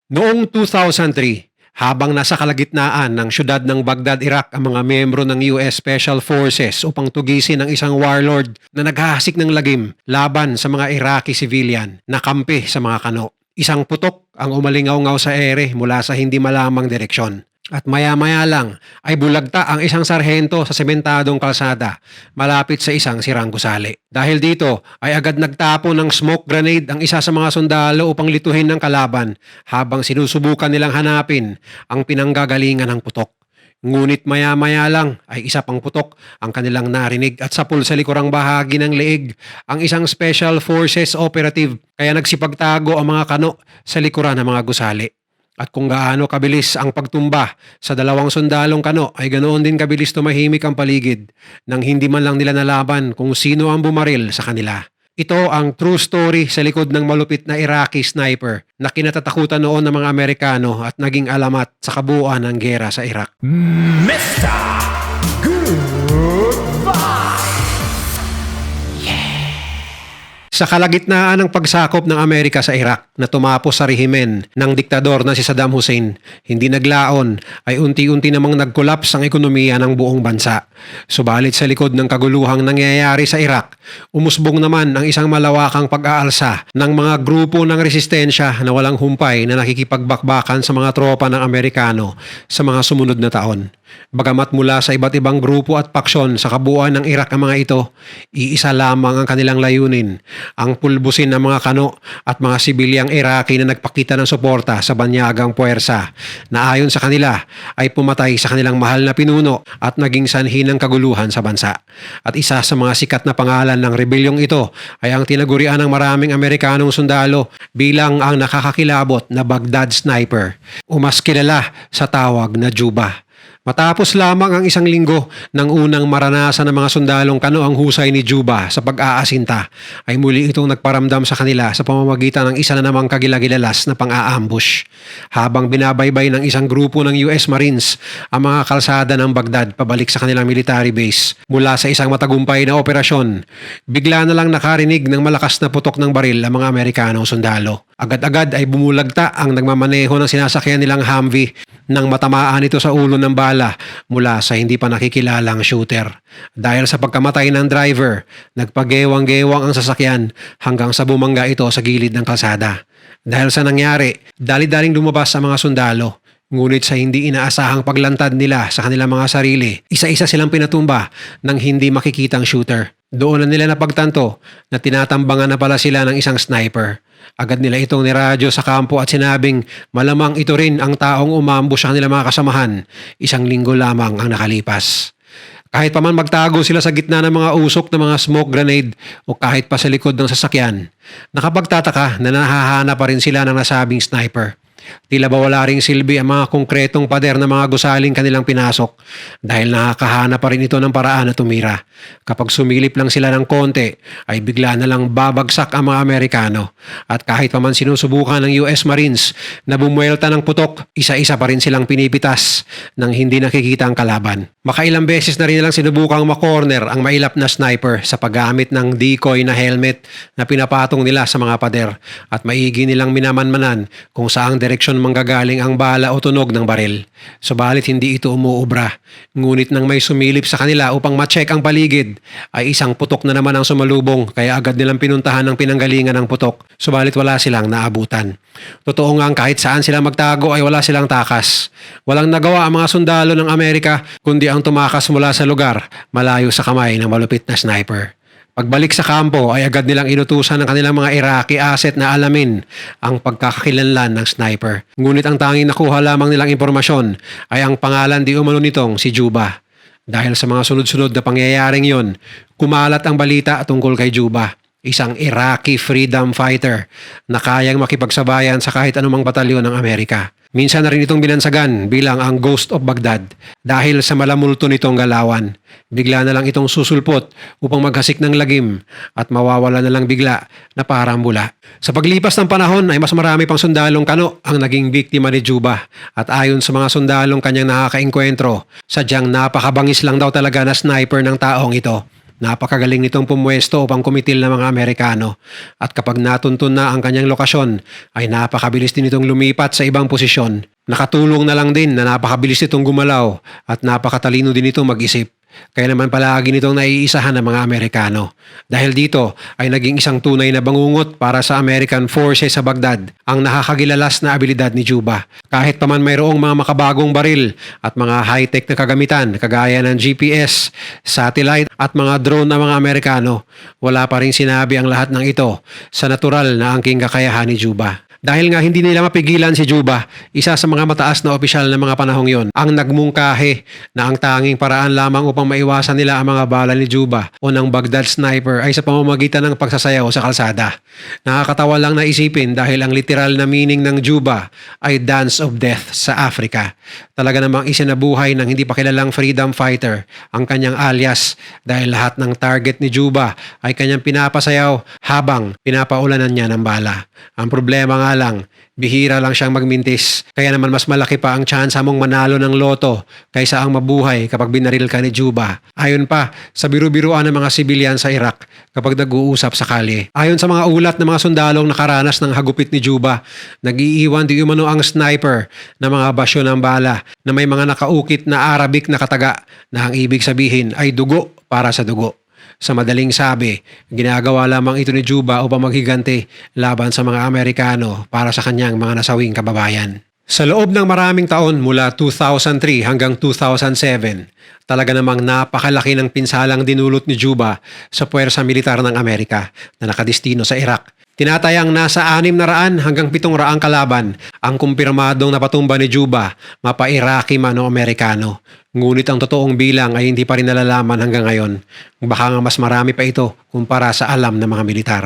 Noong 2003, habang nasa kalagitnaan ng syudad ng Baghdad, Iraq ang mga miyembro ng US Special Forces upang tugisin ang isang warlord na naghahasik ng lagim laban sa mga Iraqi civilian na kampi sa mga kano. Isang putok ang umalingaw-ngaw sa ere mula sa hindi malamang direksyon. At maya-maya lang ay bulagta ang isang sarhento sa sementadong kalsada malapit sa isang sirang gusali. Dahil dito ay agad nagtapo ng smoke grenade ang isa sa mga sundalo upang lituhin ng kalaban habang sinusubukan nilang hanapin ang pinanggagalingan ng putok. Ngunit maya-maya lang ay isa pang putok ang kanilang narinig at sapul sa likurang bahagi ng leeg ang isang Special Forces operative kaya nagsipagtago ang mga kano sa likuran ng mga gusali. At kung gaano kabilis ang pagtumba sa dalawang sundalong kano ay ganoon din kabilis tumahimik ang paligid nang hindi man lang nila nalaban kung sino ang bumaril sa kanila. Ito ang true story sa likod ng malupit na Iraqi sniper na kinatatakutan noon ng mga Amerikano at naging alamat sa kabuuan ng gera sa Iraq. Mr. Goodbye! Sa kalagitnaan ng pagsakop ng Amerika sa Iraq na tumapos sa rehimen ng diktador na si Saddam Hussein, hindi naglaon ay unti-unti namang nag-collapse ang ekonomiya ng buong bansa. Subalit sa likod ng kaguluhang nangyayari sa Iraq, umusbong naman ang isang malawakang pag-aalsa ng mga grupo ng resistensya na walang humpay na nakikipagbakbakan sa mga tropa ng Amerikano sa mga sumunod na taon. Bagamat mula sa iba't ibang grupo at paksyon sa kabuuan ng Iraq ang mga ito, iisa lamang ang kanilang layunin, ang pulbusin ng mga kano at mga sibilyang Iraqi na nagpakita ng suporta sa banyagang puwersa na ayon sa kanila ay pumatay sa kanilang mahal na pinuno at naging sanhi ng kaguluhan sa bansa. At isa sa mga sikat na pangalan ng rebelyong ito ay ang tinagurian ng maraming Amerikanong sundalo bilang ang nakakakilabot na Baghdad Sniper o mas kilala sa tawag na Juba. Matapos lamang ang isang linggo ng unang maranasan ng mga sundalong kano ang husay ni Juba sa pag-aasinta, ay muli itong nagparamdam sa kanila sa pamamagitan ng isa na namang kagilagilalas na pang-aambush. Habang binabaybay ng isang grupo ng US Marines ang mga kalsada ng Baghdad pabalik sa kanilang military base mula sa isang matagumpay na operasyon, bigla na lang nakarinig ng malakas na putok ng baril ang mga Amerikanong sundalo. Agad-agad ay bumulagta ang nagmamaneho ng sinasakyan nilang Humvee nang matamaan ito sa ulo ng bala mula sa hindi pa nakikilalang shooter. Dahil sa pagkamatay ng driver, nagpagewang-gewang ang sasakyan hanggang sa bumangga ito sa gilid ng kalsada. Dahil sa nangyari, dali-daling lumabas ang mga sundalo. Ngunit sa hindi inaasahang paglantad nila sa kanilang mga sarili, isa-isa silang pinatumba ng hindi makikitang shooter. Doon na nila napagtanto na tinatambangan na pala sila ng isang sniper. Agad nila itong niradyo sa kampo at sinabing malamang ito rin ang taong umambush sa kanilang mga kasamahan. Isang linggo lamang ang nakalipas. Kahit pa man magtago sila sa gitna ng mga usok ng mga smoke grenade o kahit pa sa likod ng sasakyan, nakapagtataka na nahahanap pa rin sila ng nasabing sniper. Tila ba wala ring silbi ang mga konkretong pader na mga gusaling kanilang pinasok dahil nakakahanap pa rin ito ng paraan na tumira. Kapag sumilip lang sila ng konti ay bigla na lang babagsak ang mga Amerikano at kahit pa man sinusubukan ng US Marines na bumuelta ng putok, isa-isa pa rin silang pinipitas ng hindi nakikita ang kalaban. Makailang beses na rin nilang sinubukang makorner ang mailap na sniper sa paggamit ng decoy na helmet na pinapatong nila sa mga pader at maigi nilang minamanmanan kung saang direksyon manggagaling ang bala o tunog ng baril. Subalit hindi ito umuubra. Ngunit nang may sumilip sa kanila upang ma-check ang paligid, ay isang putok na naman ang sumalubong kaya agad nilang pinuntahan ang pinanggalingan ng putok. Subalit wala silang naabutan. Totoo nga kahit saan sila magtago ay wala silang takas. Walang nagawa ang mga sundalo ng Amerika kundi ang tumakas mula sa lugar malayo sa kamay ng malupit na sniper. Pagbalik sa kampo ay agad nilang inutusan ng kanilang mga Iraqi asset na alamin ang pagkakakilanlan ng sniper. Ngunit ang tanging nakuha lamang nilang impormasyon ay ang pangalan di umano nitong si Juba. Dahil sa mga sunod-sunod na pangyayaring yon, kumalat ang balita tungkol kay Juba, isang Iraqi freedom fighter na kayang makipagsabayan sa kahit anumang batalyon ng Amerika. Minsan na rin itong binansagan bilang ang Ghost of Baghdad dahil sa malamulto nitong galawan. Bigla na lang itong susulpot upang maghasik ng lagim at mawawala na lang bigla na parang bula. Sa paglipas ng panahon ay mas marami pang sundalong kano ang naging biktima ni Juba at ayon sa mga sundalong kanyang nakakaengkwentro, sadyang napakabangis lang daw talaga na sniper ng taong ito. Napakagaling nitong pumwesto upang kumitil ng mga Amerikano at kapag natuntun na ang kanyang lokasyon ay napakabilis din itong lumipat sa ibang posisyon. Nakatulong na lang din na napakabilis nitong gumalaw at napakatalino din itong mag-isip. Kaya naman palagi nitong naiisahan ng mga Amerikano. Dahil dito ay naging isang tunay na bangungot para sa American Forces sa Baghdad ang nakakagilalas na abilidad ni Juba. Kahit pa man mayroong mga makabagong baril at mga high-tech na kagamitan kagaya ng GPS, satellite at mga drone ng mga Amerikano, wala pa rin sinabi ang lahat ng ito sa natural na angking kakayahan ni Juba. Dahil nga hindi nila mapigilan si Juba, isa sa mga mataas na opisyal ng mga panahong yon, ang nagmungkahi na ang tanging paraan lamang upang maiwasan nila ang mga bala ni Juba o ng Baghdad sniper ay sa pamamagitan ng pagsasayaw sa kalsada. Nakakatawa lang na isipin dahil ang literal na meaning ng Juba ay Dance of Death sa Africa. Talaga namang isinabuhay ng hindi pa kilalang freedom fighter ang kanyang alias dahil lahat ng target ni Juba ay kanyang pinapasayaw habang pinapaulanan niya ng bala. Ang problema nga lang, bihira lang siyang magmintis. Kaya naman mas malaki pa ang tsansa mong manalo ng loto kaysa ang mabuhay kapag binaril ka ni Juba. Ayon pa sa biru-biruan ng mga sibilyan sa Iraq kapag nag-uusap sa kalye. Ayon sa mga ulat ng mga sundalong nakaranas ng hagupit ni Juba, nag-iiwan di umano ang sniper ng mga basyo ng bala na may mga nakaukit na Arabic na kataga na ang ibig sabihin ay dugo para sa dugo. Sa madaling sabi, ginagawa lamang ito ni Juba upang maghigante laban sa mga Amerikano para sa kanyang mga nasawing kababayan. Sa loob ng maraming taon mula 2003 hanggang 2007, talaga namang napakalaki ng pinsalang dinulot ni Juba sa puwersa militar ng Amerika na nakadistino sa Iraq. Tinatayang nasa 600 hanggang 700 kalaban ang kumpirmadong napatumba ni Juba, mapa-Iraqi man o Amerikano. Ngunit ang totoong bilang ay hindi pa rin nalalaman hanggang ngayon. Baka nga mas marami pa ito kumpara sa alam ng mga militar.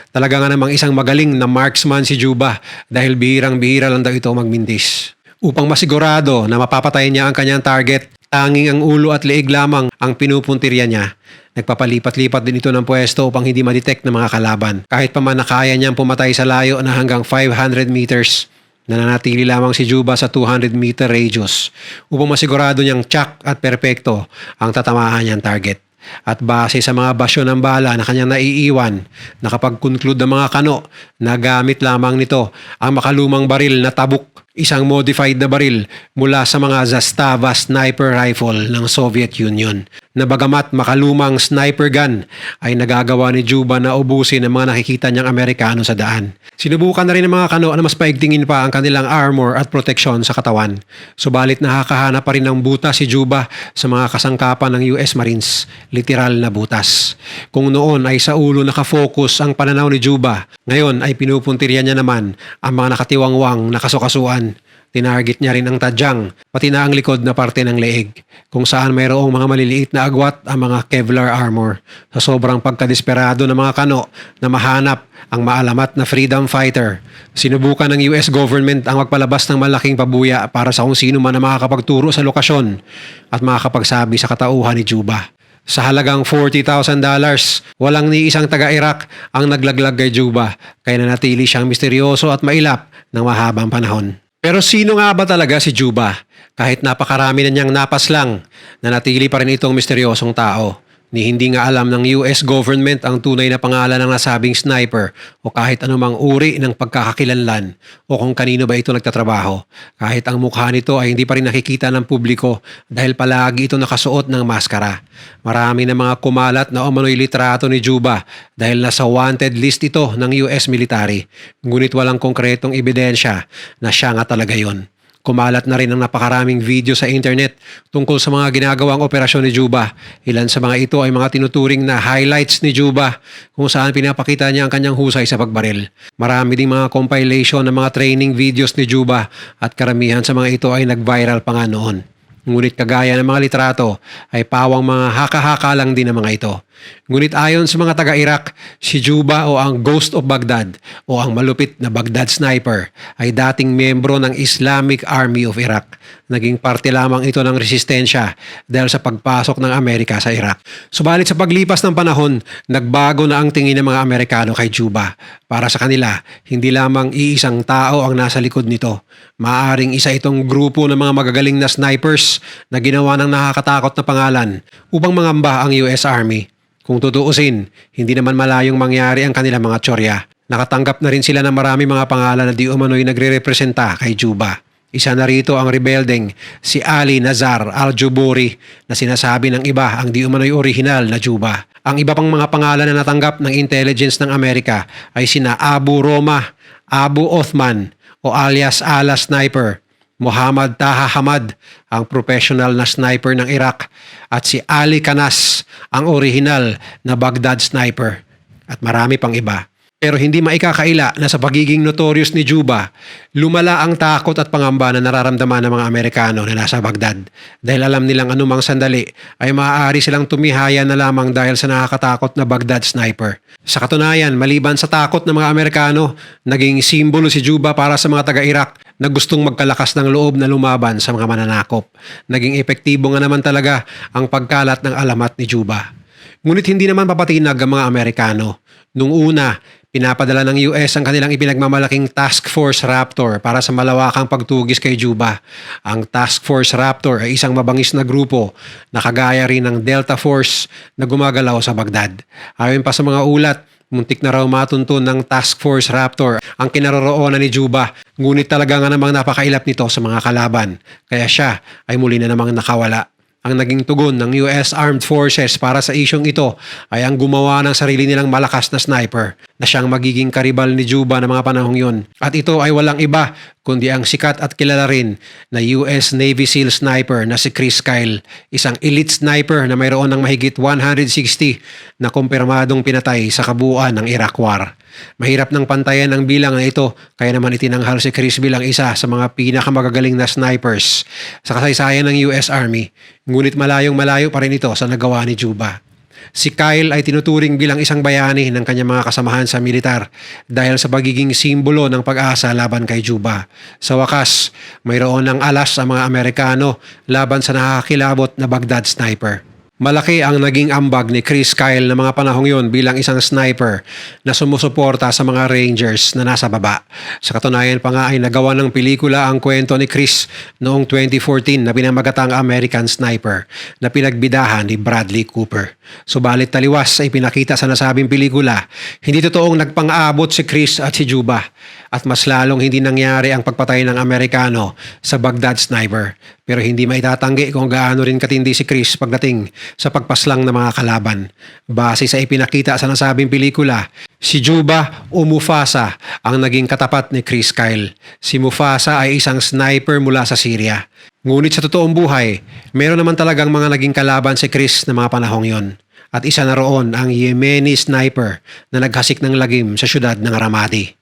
Talaga nga namang isang magaling na marksman si Juba dahil bihirang-bihira lang daw ito magmintis. Upang masigurado na mapapatay niya ang kanyang target, tanging ang ulo at leeg lamang ang pinupuntirya niya. Nagpapalipat-lipat din ito ng pwesto upang hindi ma-detect ng mga kalaban. Kahit pa man nakaya niyang pumatay sa layo na hanggang 500 meters, nananatili lamang si Juba sa 200-meter radius upang masigurado niyang tsak at perpekto ang tatamaan niyang target. At base sa mga basyo ng bala na kanyang naiiwan, nakapag-conclude ng mga kano na gamit lamang nito ang makalumang baril na tabuk, isang modified na baril mula sa mga Zastava sniper rifle ng Soviet Union. Na bagamat makalumang sniper gun ay nagagawa ni Juba na ubusin ang mga nakikita niyang Amerikano sa daan. Sinubukan na rin ng mga kano na mas paigtingin pa ang kanilang armor at proteksyon sa katawan. Subalit nakakahanap pa rin ng butas si Juba sa mga kasangkapan ng US Marines, literal na butas. Kung noon ay sa ulo nakafocus ang pananaw ni Juba, ngayon ay pinupuntirya niya naman ang mga nakatiwangwang na kasukasuan. Tinarget niya rin ang tadyang, pati na ang likod na parte ng leeg, kung saan mayroong mga maliliit na agwat ang mga Kevlar armor. Sa sobrang pagkadesperado ng mga kano na mahanap ang maalamat na freedom fighter, sinubukan ng US government ang magpalabas ng malaking pabuya para sa kung sino man ang makakapagturo sa lokasyon at makakapagsabi sa katauhan ni Juba. Sa halagang $40,000, walang ni isang taga-Iraq ang naglaglag kay Juba, kaya nanatili siyang misteryoso at mailap ng mahabang panahon. Pero sino nga ba talaga si Juba? Kahit napakarami na niyang napaslang, nanatili pa rin itong misteryosong tao. Ni hindi nga alam ng US government ang tunay na pangalan ng nasabing sniper o kahit anumang uri ng pagkakakilanlan o kung kanino ba ito nagtatrabaho. Kahit ang mukha nito ay hindi pa rin nakikita ng publiko dahil palagi ito nakasuot ng maskara. Marami na mga kumalat na umano'y litrato ni Juba dahil nasa wanted list ito ng US military. Ngunit walang konkretong ebidensya na siya nga talaga yon. Kumalat na rin ang napakaraming video sa internet tungkol sa mga ginagawang operasyon ni Juba. Ilan sa mga ito ay mga tinuturing na highlights ni Juba kung saan pinapakita niya ang kanyang husay sa pagbaril. Marami ding mga compilation ng mga training videos ni Juba at karamihan sa mga ito ay nag-viral pa nga noon. Ngunit kagaya ng mga litrato ay pawang mga haka-haka lang din ang mga ito. Ngunit ayon sa mga taga-Iraq, si Juba o ang Ghost of Baghdad o ang malupit na Baghdad sniper ay dating miyembro ng Islamic Army of Iraq. Naging parte lamang ito ng resistensya dahil sa pagpasok ng Amerika sa Iraq. Subalit sa paglipas ng panahon, nagbago na ang tingin ng mga Amerikano kay Juba. Para sa kanila, hindi lamang iisang tao ang nasa likod nito. Maaaring isa itong grupo ng mga magagaling na snipers na ginawa ng nakakatakot na pangalan upang mangamba ang US Army. Kung tutuusin, hindi naman malayong mangyari ang kanilang mga tsorya. Nakatanggap na rin sila ng marami mga pangalan na di umano'y nagre-representa kay Juba. Isa na rito ang rebeldeng si Ali Nazar Al-Juburi na sinasabi ng iba ang di umano'y orihinal na Juba. Ang iba pang mga pangalan na natanggap ng intelligence ng Amerika ay sina Abu Roma, Abu Othman o alias Ala Sniper, Muhammad Taha Hamad, ang professional na sniper ng Iraq, at si Ali Kanas, ang orihinal na Baghdad sniper, at marami pang iba. Pero hindi maikakaila na sa pagiging notorious ni Juba, lumala ang takot at pangamba na nararamdaman ng mga Amerikano na nasa Baghdad dahil alam nilang anumang sandali ay maaari silang tumihaya na lamang dahil sa nakakatakot na Baghdad sniper. Sa katunayan, maliban sa takot ng mga Amerikano, naging simbolo si Juba para sa mga taga-Iraq na gustong magkalakas ng loob na lumaban sa mga mananakop. Naging epektibo nga naman talaga ang pagkalat ng alamat ni Juba. Ngunit hindi naman papatinag ang mga Amerikano. Nung una, pinapadala ng US ang kanilang ipinagmamalaking Task Force Raptor para sa malawakang pagtugis kay Juba. Ang Task Force Raptor ay isang mabangis na grupo na kagaya rin ng Delta Force na gumagalaw sa Baghdad. Ayon pa sa mga ulat, muntik na raw matunton ng Task Force Raptor ang kinaroroonan ni Juba, ngunit talaga nga namang napakailap nito sa mga kalaban. Kaya siya ay muli na namang nakawala. Ang naging tugon ng US Armed Forces para sa isyong ito ay ang gumawa ng sarili nilang malakas na sniper na siyang magiging karibal ni Juba ng mga panahong yun. At ito ay walang iba kundi ang sikat at kilala rin na US Navy SEAL sniper na si Chris Kyle, isang elite sniper na mayroon ng mahigit 160 na kumpirmadong pinatay sa kabuuan ng Iraq War. Mahirap ng pantayan ang bilang na ito, kaya naman itinanghal si Chris bilang isa sa mga pinakamagagaling na snipers sa kasaysayan ng US Army. Ngunit malayong-malayo pa rin ito sa nagawa ni Juba. Si Kyle ay tinuturing bilang isang bayani ng kanyang mga kasamahan sa militar dahil sa pagiging simbolo ng pag-asa laban kay Juba. Sa wakas, mayroon ng alas ang mga Amerikano laban sa nakakilabot na Baghdad sniper. Malaki ang naging ambag ni Chris Kyle na mga panahong yon bilang isang sniper na sumusuporta sa mga Rangers na nasa baba. Sa katunayan pa nga ay nagawa ng pelikula ang kwento ni Chris noong 2014 na pinamagatang American Sniper na pinagbidahan ni Bradley Cooper. Subalit taliwas ay pinakita sa nasabing pelikula, hindi totoong nagpang-abot si Chris at si Juba at mas lalong hindi nangyari ang pagpatay ng Amerikano sa Baghdad sniper. Pero hindi maitatanggi kung gaano rin katindi si Chris pagdating sa pagpaslang ng mga kalaban. Base sa ipinakita sa nasabing pelikula, si Juba o Mufasa ang naging katapat ni Chris Kyle. Si Mufasa ay isang sniper mula sa Syria. Ngunit sa totoong buhay, meron naman talagang mga naging kalaban si Chris na mga panahong yon. At isa na roon ang Yemeni sniper na naghasik ng lagim sa syudad ng Ramadi.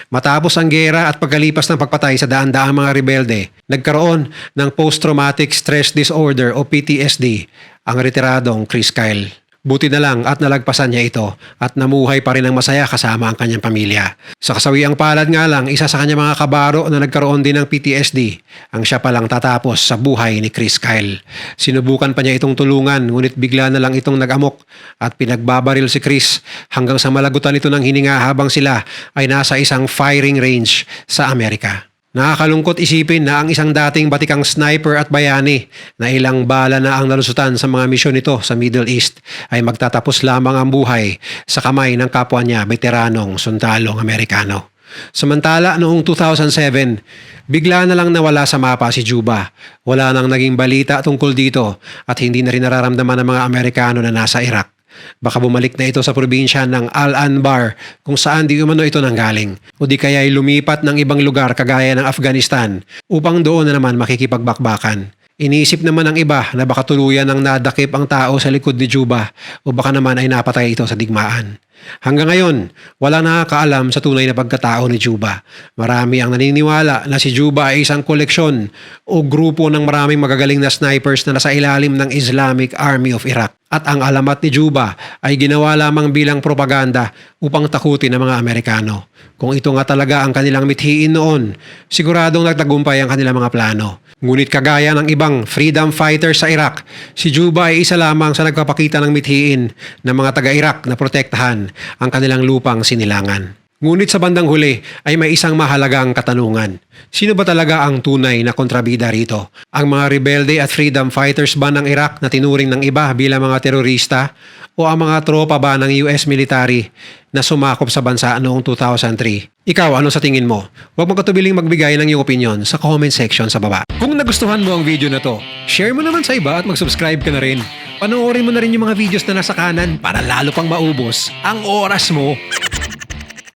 Matapos ang gera at pagkalipas ng pagpatay sa daan-daang mga rebelde, nagkaroon ng post-traumatic stress disorder o PTSD ang retiradong Chris Kyle. Buti na lang at nalagpasan niya ito at namuhay pa rin ng masaya kasama ang kanyang pamilya. Sa kasawiang palad nga lang, isa sa kanyang mga kabaro na nagkaroon din ng PTSD ang siya palang tatapos sa buhay ni Chris Kyle. Sinubukan pa niya itong tulungan ngunit bigla na lang itong nag-amok at pinagbabaril si Chris hanggang sa malagutan ito ng hininga habang sila ay nasa isang firing range sa Amerika. Nakakalungkot isipin na ang isang dating batikang sniper at bayani na ilang bala na ang nalusutan sa mga misyon nito sa Middle East ay magtatapos lamang ang buhay sa kamay ng kapwa niya veteranong sundalong Amerikano. Samantala noong 2007, bigla na lang nawala sa mapa si Juba. Wala nang naging balita tungkol dito at hindi na rin nararamdaman ng mga Amerikano na nasa Iraq. Baka bumalik na ito sa probinsya ng Al-Anbar kung saan di umano ito nanggaling o di kaya ay lumipat ng ibang lugar kagaya ng Afghanistan upang doon na naman makikipagbakbakan. Iniisip naman ng iba na baka tuluyan ng nadakip ang tao sa likod ni Juba o baka naman ay napatay ito sa digmaan. Hanggang ngayon, wala nakakaalam sa tunay na pagkatao ni Juba. Marami ang naniniwala na si Juba ay isang koleksyon o grupo ng maraming magagaling na snipers na nasa ilalim ng Islamic Army of Iraq. At ang alamat ni Juba ay ginawa lamang bilang propaganda upang takutin ang mga Amerikano. Kung ito nga talaga ang kanilang mithiin noon, siguradong nagtagumpay ang kanilang mga plano. Ngunit kagaya ng ibang freedom fighters sa Iraq, si Juba ay isa lamang sa nagpapakita ng mithiin ng mga taga-Iraq na protektahan ang kanilang lupang sinilangan. Ngunit sa bandang huli ay may isang mahalagang katanungan. Sino ba talaga ang tunay na kontrabida rito? Ang mga rebelde at freedom fighters ba ng Iraq na tinuring ng iba bilang mga terorista? O ang mga tropa ba ng US military na sumakop sa bansa noong 2003? Ikaw, ano sa tingin mo? Huwag magkatubiling magbigay ng iyong opinion sa comment section sa baba. Kung nagustuhan mo ang video na to, share mo naman sa iba at mag-subscribe ka na rin. Panoorin mo na rin yung mga videos na nasa kanan para lalo pang maubos ang oras mo.